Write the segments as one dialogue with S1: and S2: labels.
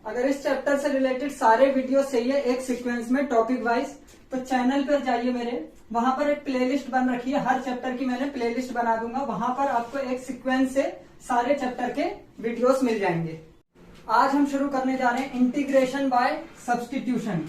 S1: अगर इस चैप्टर से रिलेटेड सारे वीडियो चाहिए एक सीक्वेंस में टॉपिक वाइज, तो चैनल पर जाइए मेरे, वहां पर एक प्लेलिस्ट बन रखी है। हर चैप्टर की मैंने प्लेलिस्ट बना दूंगा, वहां पर आपको एक सीक्वेंस से सारे चैप्टर के वीडियोस मिल जाएंगे। आज हम शुरू करने जा रहे हैं इंटीग्रेशन बाय सब्स्टिट्यूशन।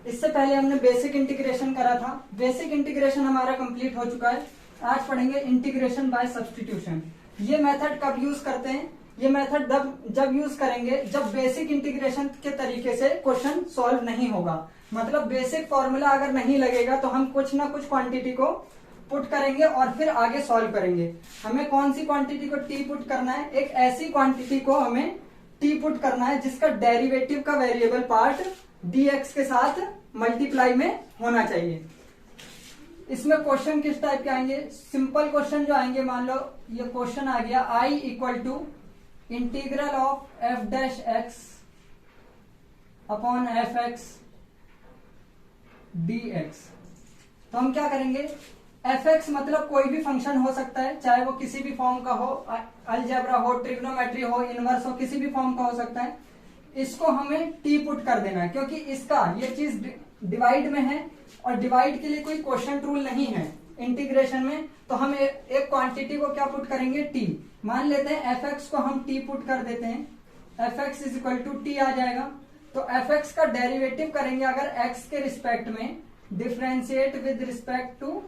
S1: इससे पहले हमने बेसिक इंटीग्रेशन करा था, बेसिक इंटीग्रेशन हमारा कंप्लीट हो चुका है। आज पढ़ेंगे इंटीग्रेशन बाय सब्स्टिट्यूशन। ये मेथड कब यूज करते हैं? ये मेथड जब यूज करेंगे जब बेसिक इंटीग्रेशन के तरीके से क्वेश्चन सॉल्व नहीं होगा। मतलब बेसिक फॉर्मूला अगर नहीं लगेगा तो हम कुछ ना कुछ क्वांटिटी को पुट करेंगे और फिर आगे सॉल्व करेंगे। हमें कौन सी क्वांटिटी को टी पुट करना है? एक ऐसी क्वांटिटी को हमें टी पुट करना है जिसका डेरिवेटिव का वेरिएबल पार्ट dx के साथ मल्टीप्लाई में होना चाहिए। इसमें क्वेश्चन किस टाइप के आएंगे? सिंपल क्वेश्चन जो आएंगे, मान लो ये क्वेश्चन आ गया I equal to integral of f dash x upon f x D x. तो हम क्या करेंगे, एफ एक्स मतलब कोई भी फंक्शन हो सकता है, चाहे वो किसी भी फॉर्म का हो, अलजेब्रा हो, ट्रिग्नोमेट्री हो, इनवर्स हो, किसी भी फॉर्म का हो सकता है। इसको हमें टी पुट कर देना है क्योंकि इसका ये चीज डिवाइड में है और डिवाइड के लिए कोई क्वोशिएंट रूल नहीं है इंटीग्रेशन में। तो हम एक क्वांटिटी को क्या पुट करेंगे? टी। मान लेते हैं एफ एक्स को हम टी पुट कर देते हैं, F x is equal to T आ जाएगा। तो एफ एक्स का डेरिवेटिव करेंगे अगर एक्स के रिस्पेक्ट में, differentiate with respect to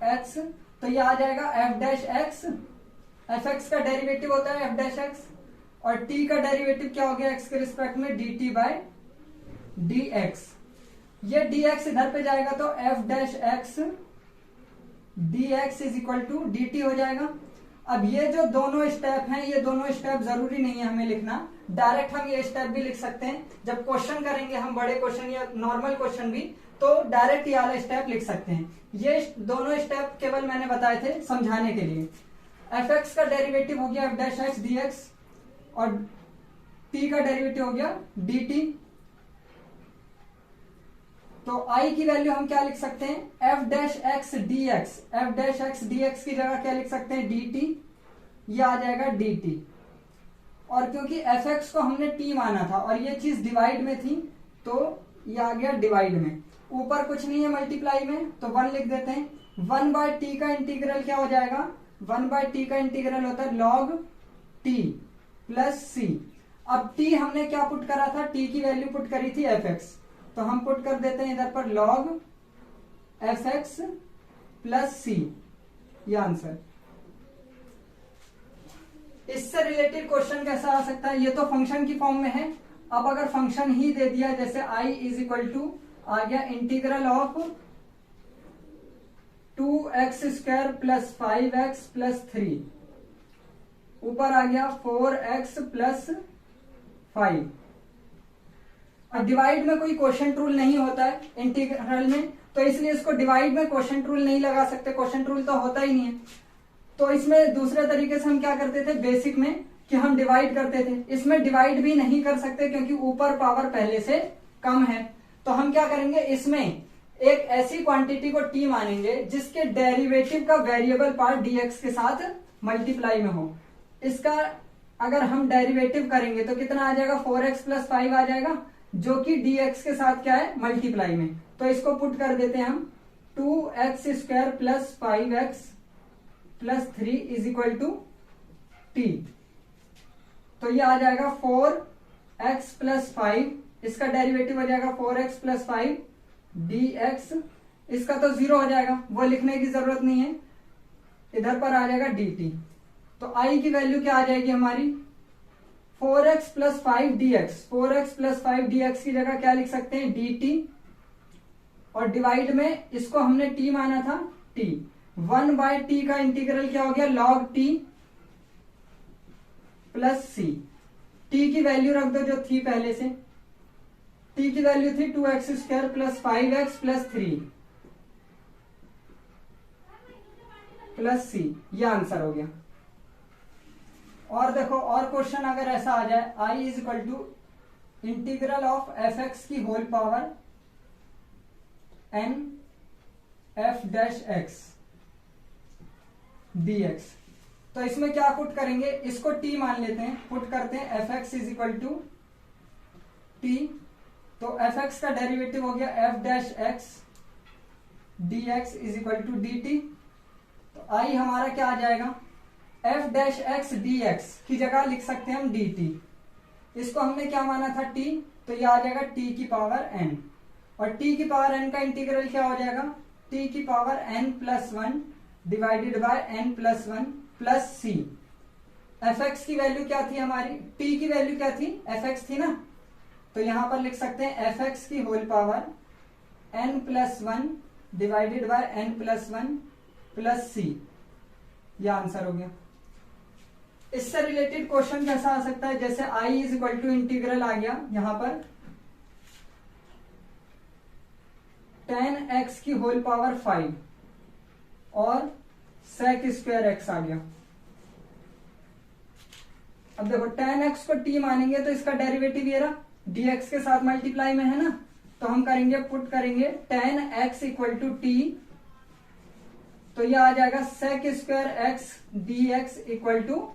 S1: x, तो ये आ जाएगा f dash x. F x का डेरिवेटिव होता है एफ डैश एक्स और टी का डेरिवेटिव क्या हो गया एक्स के रिस्पेक्ट में? D t by d x. ये डी एक्स इधर पे जाएगा तो f dash x D x is equal to d t हो जाएगा। अब ये जो दोनों स्टेप हैं, ये दोनों स्टेप जरूरी नहीं है हमें लिखना, डायरेक्ट हम ये स्टेप भी लिख सकते हैं। जब क्वेश्चन करेंगे हम बड़े क्वेश्चन या नॉर्मल क्वेश्चन भी, तो डायरेक्ट ये वाला स्टेप लिख सकते हैं। ये दोनों स्टेप केवल मैंने बताए थे समझाने के लिए। एफ एक्स का डेरिवेटिव हो गया f dash x D x और टी का डेरिवेटिव हो गया डी टी। तो I की वैल्यू हम क्या लिख सकते हैं? F dash x D x. F dash x D x की जगह क्या लिख सकते हैं? D T. ये आ जाएगा डी टी। और क्योंकि एफ एक्स को हमने टी माना था और ये चीज डिवाइड में थी तो ये आ गया डिवाइड में। ऊपर कुछ नहीं है मल्टीप्लाई में तो 1 लिख देते हैं। 1 बाय टी का इंटीग्रल क्या हो जाएगा? 1 बाय टी का इंटीग्रल होता है लॉग टी प्लस सी। अब टी हमने क्या पुट करा था? टी की वैल्यू पुट करी थी एफ एक्स, तो हम पुट कर देते हैं इधर पर log एफ एक्स प्लस सी, ये आंसर। इससे रिलेटेड क्वेश्चन कैसा आ सकता है? ये तो फंक्शन की फॉर्म में है। अब अगर फंक्शन ही दे दिया, जैसे I इज इक्वल टू आ गया integral of 2x square plus 5x plus 3, ऊपर आ गया 4x प्लस 5। अब डिवाइड में कोई क्वोशिएंट रूल नहीं होता है इंटीग्रल में, तो इसलिए इसको डिवाइड में क्वोशिएंट रूल नहीं लगा सकते, क्वोशिएंट रूल तो होता ही नहीं है। तो इसमें दूसरे तरीके से हम क्या करते थे बेसिक में कि हम डिवाइड करते थे। इसमें डिवाइड भी नहीं कर सकते क्योंकि ऊपर पावर पहले से कम है। तो हम क्या करेंगे, इसमें एक ऐसी क्वांटिटी को टी मानेंगे जिसके डेरिवेटिव का वेरिएबल पार्ट डीएक्स के साथ मल्टीप्लाई में हो। इसका अगर हम डेरिवेटिव करेंगे तो कितना आ जाएगा? 4x प्लस 5 आ जाएगा, जो कि dx के साथ क्या है? मल्टीप्लाई में। तो इसको पुट कर देते हैं हम 2x square plus 5x plus 3 is equal to t. तो ये आ जाएगा 4x प्लस 5, इसका डेरिवेटिव हो जाएगा 4x प्लस 5 dx। इसका तो 0 हो जाएगा, वो लिखने की जरूरत नहीं है, इधर पर आ जाएगा dt। तो I की वैल्यू क्या आ जाएगी हमारी? 4x plus 5 dx। 4x plus 5 dx की जगह क्या लिख सकते हैं? dt। और डिवाइड में इसको हमने t माना था, t। 1 बाय टी का इंटीग्रल क्या हो गया? log t plus c। t की वैल्यू रख दो जो थी पहले से, t की वैल्यू थी 2x square plus 5x plus 3 plus c। ये आंसर हो गया। और देखो, और क्वेश्चन अगर ऐसा आ जाए, I is equal to integral of F x की whole power n F dash x D x, तो इसमें क्या पुट करेंगे? इसको t मान लेते हैं, पुट करते हैं F x is equal to t, तो एफ एक्स का डेरिवेटिव हो गया f dash x D x is equal to d t. तो आई हमारा क्या आ जाएगा, f dash x D x की जगह लिख सकते हैं हम डी टी। इसको हमने क्या माना था टी, तो ये आ जाएगा टी की पावर एन, और टी की पावर एन का इंटीग्रल क्या हो जाएगा, टी की power N plus one divided by N plus one plus c. F x की वैल्यू क्या थी हमारी, टी की वैल्यू क्या थी, एफ एक्स थी ना, तो यहां पर लिख सकते हैं एफ एक्स की whole power N plus one divided by N plus one plus C. यह आंसर हो गया। इससे रिलेटेड क्वेश्चन कैसा आ सकता है, जैसे आई इज इक्वल टू इंटीग्रल आ गया यहां पर tan x की होल पावर 5 और sec स्क्वायर एक्स आ गया। अब देखो tan x को t मानेंगे तो इसका डेरिवेटिव ये रहा dx के साथ मल्टीप्लाई में है ना, तो हम करेंगे पुट करेंगे tan x equal to t, तो ये आ जाएगा sec square x dx equal to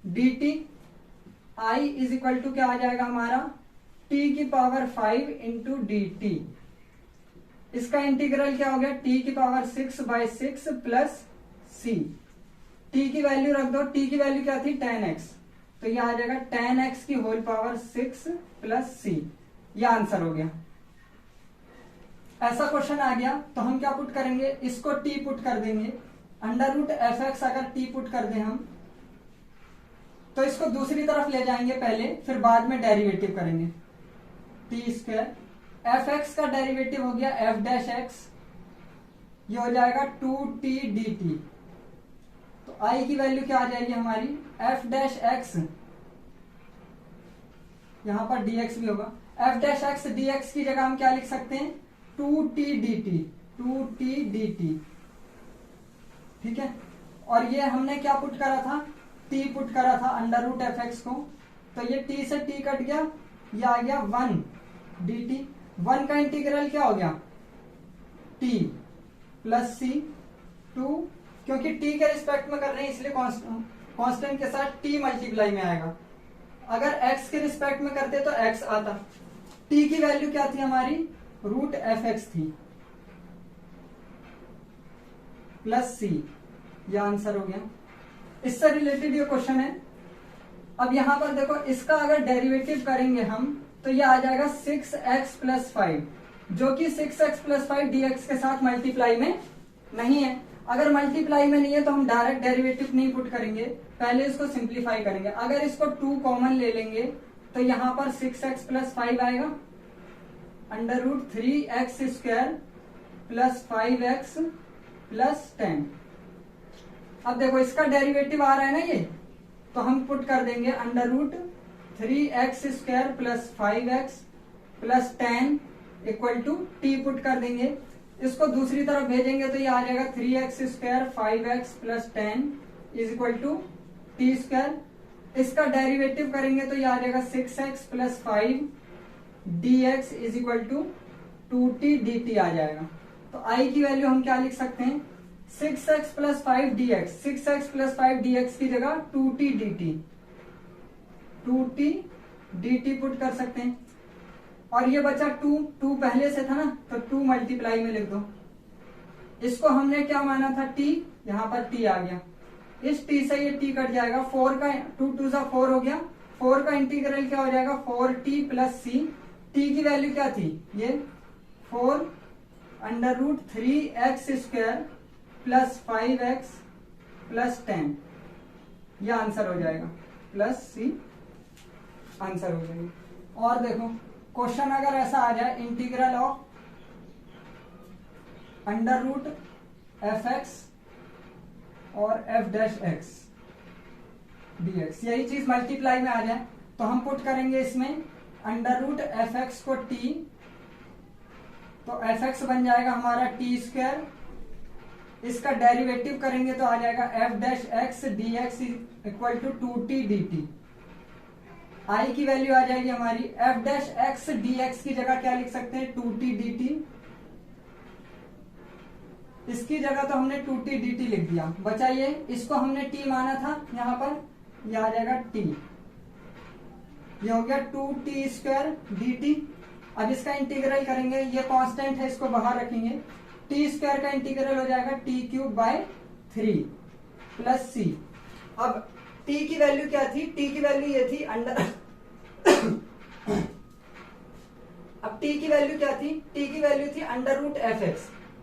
S1: d t. I is equal to क्या आ जाएगा हमारा t की पावर 5 इंटू डी टी। इसका इंटीग्रल क्या हो गया, t की पावर 6/6 प्लस c। t की वैल्यू रख दो, t की वैल्यू क्या थी tan x, तो ये आ जाएगा tan x की होल पावर 6 प्लस c। ये आंसर हो गया। ऐसा क्वेश्चन आ गया तो हम क्या पुट करेंगे, इसको t पुट कर देंगे, अंडर रूट एफ एक्स अगर t पुट कर दें हम, तो इसको दूसरी तरफ ले जाएंगे पहले, फिर बाद में डेरिवेटिव करेंगे। टी स्क्वायर एफ एक्स का डेरिवेटिव हो गया एफ डैश एक्स, ये हो जाएगा 2t dt। तो आई की वैल्यू क्या आ जाएगी हमारी, एफ डैश एक्स, यहां पर dx भी होगा, एफ डैश एक्स dx की जगह हम क्या लिख सकते हैं 2t dt, 2t dt। ठीक है, और ये हमने क्या पुट करा था, t पुट करा था अंडर रूट एफ एक्स को, तो ये t से t कट गया, ये आ गया 1 dt। 1 का इंटीग्रल क्या हो गया t प्लस c 2, क्योंकि t के रिस्पेक्ट में कर रहे हैं इसलिए कांस्टेंट के साथ t मल्टीप्लाई में आएगा। अगर x के रिस्पेक्ट में करते तो x आता। t की वैल्यू क्या थी हमारी, रूट एफ एक्स थी, प्लस c। यह आंसर हो गया। इससे रिलेटेड ये क्वेश्चन है। अब यहां पर देखो, इसका अगर डेरिवेटिव करेंगे हम तो ये आ जाएगा 6x प्लस 5, जो कि 6x प्लस 5 dx के साथ मल्टीप्लाई में नहीं है। अगर मल्टीप्लाई में नहीं है तो हम डायरेक्ट डेरिवेटिव नहीं पुट करेंगे, पहले इसको सिंप्लीफाई करेंगे। अगर इसको 2 कॉमन ले लेंगे तो यहां पर 6x प्लस 5 आएगा, under root 3x square plus 5x plus 10। अब देखो इसका डेरिवेटिव आ रहा है ना ये, तो हम पुट कर देंगे under root 3x square plus 5x plus 10 equal to t put कर देंगे। इसको दूसरी तरफ भेजेंगे तो ये आ जाएगा 3x square 5x plus 10 is equal to t square. इसका डेरिवेटिव करेंगे तो ये आ जाएगा 6x plus 5 dx is equal to 2t dt आ जाएगा। तो i की वैल्यू हम क्या लिख सकते हैं, 6x plus 5 dx, 6x plus 5 dx की जगह 2t dt, 2t dt put कर सकते हैं। और ये बचा 2 पहले से था ना, तो 2 मल्टीप्लाई में लिख दो। इसको हमने क्या माना था t, यहां पर t आ गया, इस t से ये t कट जाएगा, 4 का 2 2 4 हो गया, 4 का इंटीग्रल क्या हो जाएगा 4t प्लस c। t की वैल्यू क्या थी, ये 4 under root 3x square plus 5x plus 10। यह आंसर हो जाएगा, प्लस c आंसर हो जाएगा। और देखो क्वेश्चन अगर ऐसा आ जाए, integral of under root f x और एफ डैश एक्स dx, यही चीज मल्टीप्लाई में आ जाए तो हम पुट करेंगे इसमें अंडर रूट एफ एक्स को t, तो एफ एक्स बन जाएगा हमारा टी स्क्वायर। इसका डेरिवेटिव करेंगे तो आ जाएगा f dash x D x equal to 2t dt। I की वैल्यू आ जाएगी हमारी f dash x D x की जगह क्या लिख सकते हैं 2t dt। इसकी जगह तो हमने 2t dt लिख दिया, बचा ये, इसको हमने t माना था, यहां पर ये आ जाएगा t। ये हो गया 2t² dt। अब इसका इंटीग्रल करेंगे, ये कांस्टेंट है इसको बाहर रखेंगे, t² का इंटीग्रल हो जाएगा t³/3 प्लस c। अब t की वैल्यू क्या थी, t की वैल्यू ये थी अंडर अब t की वैल्यू क्या थी, t की वैल्यू थी √f(x).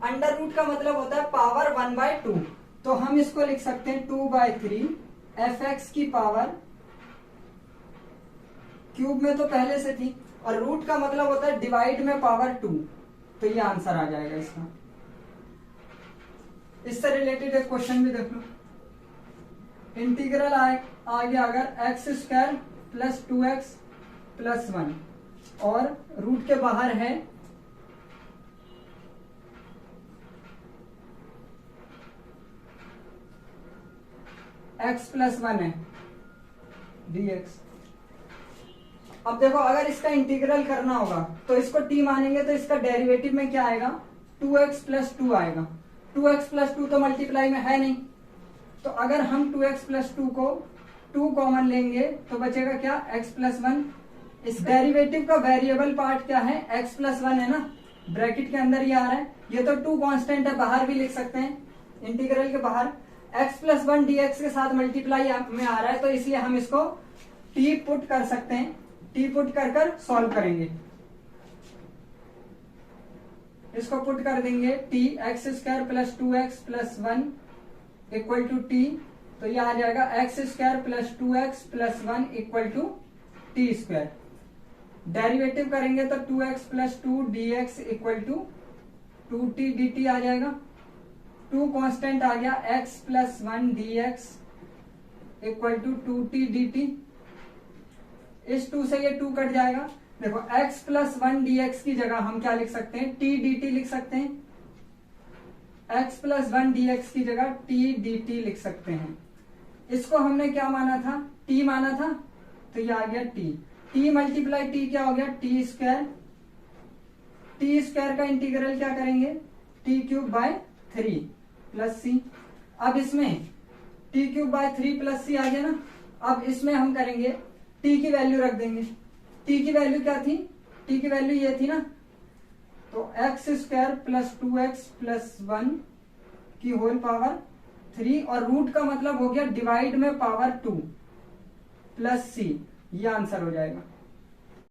S1: अंडर रूट का मतलब होता है पावर 1/2, तो हम इसको लिख सकते हैं 2/3 f(x) की पावर क्यूब में तो पहले से थी, और रूट का मतलब होता है डिवाइड में पावर 2, तो ये आंसर आ जाएगा इसका। इससे रिलेटेड एक क्वेश्चन भी देख लो। इंटीग्रल आ गया अगर x² + 2x + 1 और रूट के बाहर है x + 1 है dx। अब देखो अगर इसका इंटीग्रल करना होगा तो इसको t मानेंगे, तो इसका डेरिवेटिव में क्या आएगा, 2x + 2 आएगा। 2x + 2 तो मल्टीप्लाई में है नहीं, तो अगर हम 2x + 2 को 2 कॉमन लेंगे तो बचेगा क्या, x + 1। इस डेरिवेटिव का वेरिएबल पार्ट क्या है, x + 1 है ना, ब्रैकेट के अंदर ये आ रहा है, ये तो 2 कांस्टेंट है, बाहर भी लिख सकते हैं इंटीग्रल के बाहर। x + 1 dx के साथ मल्टीप्लाई में आ रहा है, तो इसलिए हम इसको t पुट कर सकते हैं, t पुट कर सॉल्व करेंगे। इसको पुट कर देंगे, t x² + 2x + 1 = t, तो ये आ जाएगा x² + 2x + 1 = t²। डेरिवेटिव करेंगे तो 2x + 2 dx = 2t dt आ जाएगा। 2 कांस्टेंट आ गया, x + 1 dx = 2t dt। इस 2 से ये 2 कट जाएगा। देखो x + 1 dx की जगह हम क्या लिख सकते हैं, t dt लिख सकते हैं। x + 1 dx की जगह t dt लिख सकते हैं। इसको हमने क्या माना था, t माना था, तो ये आ गया t। t × t क्या हो गया, t²। t² का इंटीग्रल क्या करेंगे, t³/3 प्लस c। अब इसमें t³/3 प्लस c आ गया ना। अब इसमें हम करेंगे, t की वैल्यू रख देंगे। t की वैल्यू क्या थी, t की वैल्यू ये थी ना, तो x² + 2x + 1 की होल पावर 3, और रूट का मतलब हो गया डिवाइड में पावर 2 प्लस c, ये आंसर हो जाएगा।